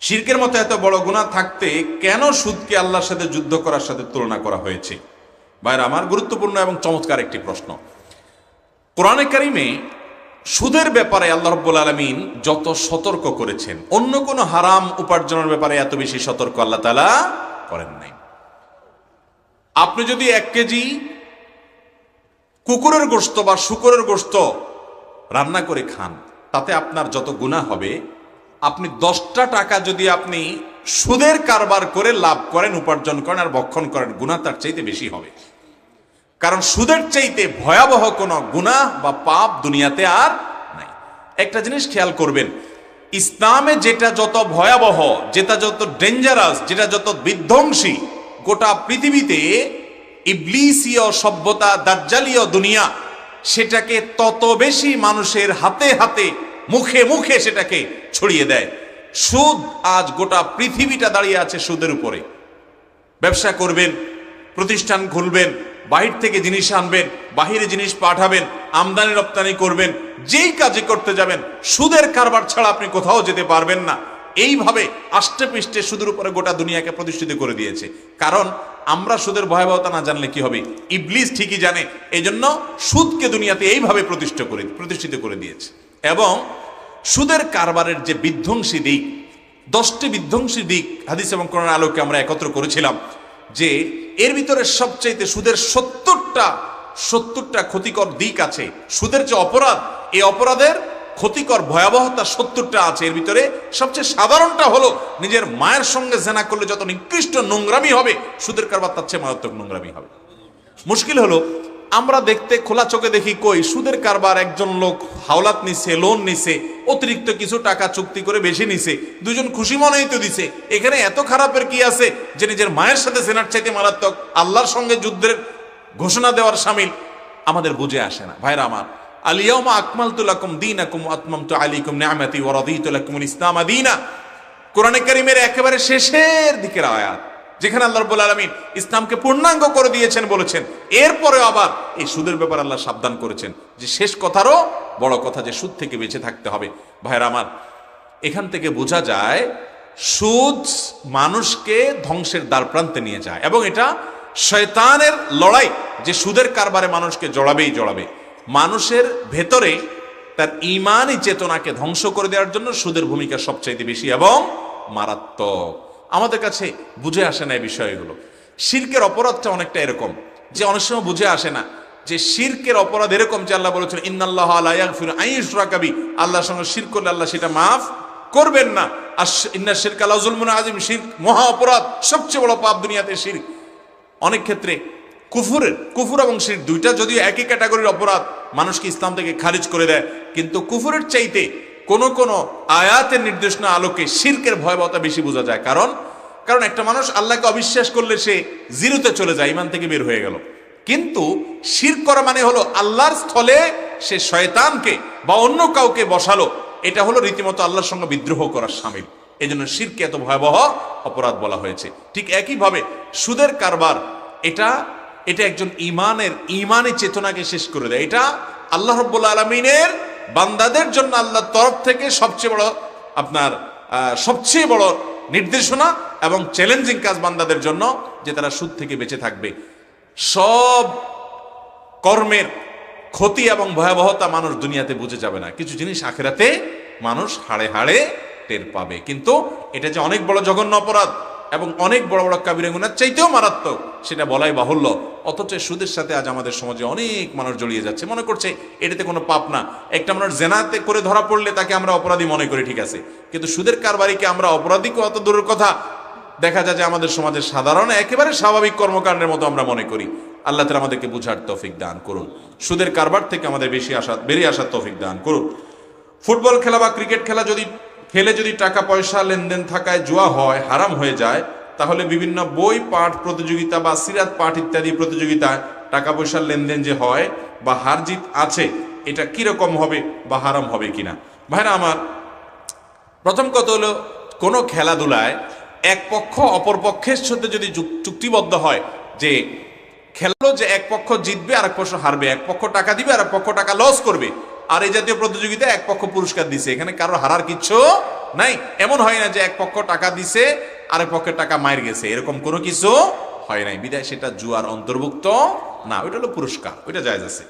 শিরকের মতো এত বড় গুনাহ থাকতে কেন সুদকে আল্লাহর সাথে যুদ্ধ করার সাথে তুলনা করা হয়েছে? ভাইরা আমার, গুরুত্বপূর্ণ এবং চমৎকার একটি প্রশ্ন। কোরআনে কারিমে সুদের ব্যাপারে আল্লাহ রাব্বুল আলামিন যত সতর্ক করেছেন, অন্য কোনো হারাম উপার্জনের ব্যাপারে এত বেশি সতর্ক আল্লাহ তাআলা করেন নাই। আপনি যদি 1 কেজি কুকুরের গোশত বা শূকরের গোশত রান্না করে খান, তাতে আপনার যত গুনাহ হবে, আপনি 10টা টাকা যদি আপনি সুদের কারবার করে লাভ করেন, উপার্জন করেন আর ভক্ষণ করেন, গুনাহ তার চাইতে বেশি হবে। কারণ সুদের চাইতে ভয়াবহ কোনো গুনাহ বা পাপ দুনিয়াতে আর নাই। একটা জিনিস খেয়াল করবেন, ইসলামে যেটা যত ভয়াবহ, যেটা যত ডেঞ্জারাস, যেটা যত বিধ্বংসী, গোটা পৃথিবীতে ইবলিসীয় সভ্যতা, দাজ্জালীয় দুনিয়া সেটাকে তত বেশি মানুষের হাতে হাতে, মুখে মুখে সেটাকে ছড়িয়ে দেয়। সুদ আজ গোটা পৃথিবীটা দাঁড়িয়ে আছে সুদের উপরে। ব্যবসা করবেন, প্রতিষ্ঠান খুলবেন, বাহির থেকে জিনিস আনবেন, বাহিরে জিনিস পাঠাবেন, আমদানি রপ্তানি করবেন, যেই কাজে করতে যাবেন সুদের কারবার ছাড়া আপনি কোথাও যেতে পারবেন না। এইভাবে আষ্টে পৃষ্ঠে সুদের উপরে গোটা দুনিয়াকে প্রতিষ্ঠিত করে দিয়েছে। কারণ আমরা সুদের ভয়াবহতা না জানলে কি হবে, ইবলিস ঠিকই জানে। এই জন্য সুদকে দুনিয়াতে এইভাবে প্রতিষ্ঠিত করে দিয়েছে। এবং সুদের কারবারের যে বিধ্বংসী দিক, 10টি বিধ্বংসী দিক হাদিস এবং কোরআনের আলোকে আমরা একত্র করেছিলাম, যে এর ভিতরে সবচাইতে সুদের 70টা ক্ষতিকর দিক আছে। সুদের যে অপরাধ, এই অপরাধের ক্ষতিকর ভয়াবহতা 70টা আছে। এর ভিতরে সবচেয়ে সাধারণটা হলো নিজের মায়ের সঙ্গে জেনা করলে যত নিকৃষ্ট নোংরামি হবে, সুদের কারবার তার চেয়ে মারাত্মক নোংরামি হবে। মুশকিল হলো, আমরা দেখতে খোলা চোখে দেখি কই সুদের কারবার, একজন লোক হাওলাত নিছে, লোন নিছে, অতিরিক্ত কিছু টাকা চুক্তি করে বেশি নিছে, দুজন খুশি মনেই তো দিছে। এখানে এত খারাপের কি আছে যে নিজের মায়ের সাথে জেনার চাইতে মারাত্মক, আল্লাহর সঙ্গে যুদ্ধের ঘোষণা দেওয়ার শামিল? আমাদের বুঝে আসে না। ভাইরা আমার, আল ইয়াউমা আকমালতু লাকুম দীনাকুম ওয়া আতমামতু আলাইকুম নি'মাতি ওয়া রাদিতু লাকুমুল ইসলাম দীনা। কোরআনে কারীমের একেবারে শেষের দিকের আয়াত, যেখানে আল্লাহ রাব্বুল আলামিন ইসলামকে পূর্ণাঙ্গ করে দিয়েছেন বলেছেন। এরপরে আবার এই সুদের ব্যাপারে আল্লাহ সাবধান করেছেন যে শেষ কথারও বড় কথা, যে সুদ থেকে বেঁচে থাকতে হবে। ভাইরা আমার, এখান থেকে বোঝা যায় সুদ মানুষকে ধ্বংসের দ্বার প্রান্তে নিয়ে যায়, এবং এটা শয়তানের লড়াই, যে সুদের কারবারে মানুষকে জড়াবে। মানুষের ভেতরে তার ঈমানি চেতনাকে ধ্বংস করে দেওয়ার জন্য সুদের ভূমিকা সবচাইতে বেশি এবং মারাত্মক। আমাদের কাছে বুঝে আসে না এই বিষয়গুলো। শিরকের অপরাধটা অনেকটা এরকম, যে অনেক সময় বুঝে আসে না যে শিরকের অপরাধ এরকম, যে আল্লাহ বলেছেন ইন্নাল্লাহা লা ইয়াগফিরু আন ইউশরাকা বিহি, আল্লাহর সঙ্গে শিরক করলে আল্লাহ সেটা মাফ করবেন না। আর ইন্নাশ শিরকা লাযুলমুন আযীম, শিরক মহা অপরাধ, সবচেয়ে বড় পাপ দুনিয়াতে শিরক। অনেক ক্ষেত্রে কুফর এবং শিরক দুইটা যদিও একই ক্যাটাগরির অপরাধ, মানুষকে ইসলাম থেকে খারিজ করে দেয়, কিন্তু কুফরের চাইতে কোন আয়াতের নির্দেশনা আলোকে শিরকের ভয়াবহতা বেশি বোঝা যায়। কারণ একটা মানুষ আল্লাহকে অবিশ্বাস করলে সে জিরোতে চলে যায়, ঈমান থেকে বের হয়ে গেল। কিন্তু শিরক করা মানে হলো আল্লাহর স্থলে সে শয়তানকে বা অন্য কাউকে বসালো, এটা হলো রীতিমতো আল্লাহর সঙ্গে বিদ্রোহ করার শামিল। এই জন্য শিরকে এত ভয়াবহ অপরাধ বলা হয়েছে। ঠিক একইভাবে সুদের কারবার, এটা একজন ঈমানি চেতনাকে শেষ করে দেয়। এটা আল্লাহ রাব্বুল আলামিনের বান্দাদের জন্য আল্লাহর তরফ থেকে সবচেয়ে বড় নির্দেশনা এবং চ্যালেঞ্জিং কাজ বান্দাদের জন্য, যে তারা সুদ থেকে বেঁচে থাকবে। সব কর্মের ক্ষতি এবং ভয়াবহতা মানুষ দুনিয়াতে বুঝে যাবে না, কিছু জিনিস আখিরাতে মানুষ হাড়ে হাড়ে টের পাবে। কিন্তু এটা যে অনেক বড় জঘন্য অপরাধ এবং অনেক বড় বড় কাবিরা গুনার চাইতেও মারাত্মক, সেটা বলাই বাহুল্য। অথচ সুদের সাথে আজ আমাদের সমাজে অনেক মানুষ জড়িয়ে যাচ্ছে, মনে করছে এটাতে কোনো পাপ না। একটা মানুষ জেনাতে করে ধরা পড়লে তাকে আমরা অপরাধী মনে করি, ঠিক আছে, কিন্তু সুদের কারবারিকে আমরা অপরাধীকে অত দূরের কথা, দেখা যায় যে আমাদের সমাজের সাধারণ একেবারে স্বাভাবিক কর্মকাণ্ডের মতো আমরা মনে করি। আল্লাহ তাআলা আমাদেরকে বুঝার তৌফিক দান করুন, সুদের কারবার থেকে আমাদের বেরিয়ে আসার তৌফিক দান করুন। ফুটবল খেলা বা ক্রিকেট খেলা যদি টাকা পয়সা লেনদেন থাকায় জুয়া হয়, হারাম হয়ে যায়, তাহলে বিভিন্ন বই পাঠ প্রতিযোগিতা বা সিরাত পাঠ ইত্যাদি প্রতিযোগিতায় টাকা পয়সার লেনদেন যে হয় বা হার জিত আছে, এটা কিরকম হবে বা হারাম হবে কিনা? ভাইরা আমার, প্রথম কথা হলো, কোনো খেলাধুলায় এক পক্ষ অপর পক্ষের সাথে যদি চুক্তিবদ্ধ হয় যে খেলো, যে এক পক্ষ জিতবে আর এক পক্ষ হারবে, এক পক্ষ টাকা দিবে আর এক পক্ষ টাকা লস করবে, আর এই জাতীয় প্রতিযোগিতায় এক পক্ষ পুরস্কার দিছে, এখানে কারোর হারার কিচ্ছু নাই। এমন হয় না যে এক পক্ষ টাকা দিছে আরেক পক্ষের টাকা মার গেছে, এরকম কোনো কিছু হয় নাই, বিধায় সেটা জুয়ার অন্তর্ভুক্ত না, ওইটা হলো পুরস্কার, ওইটা জায়েজ আছে।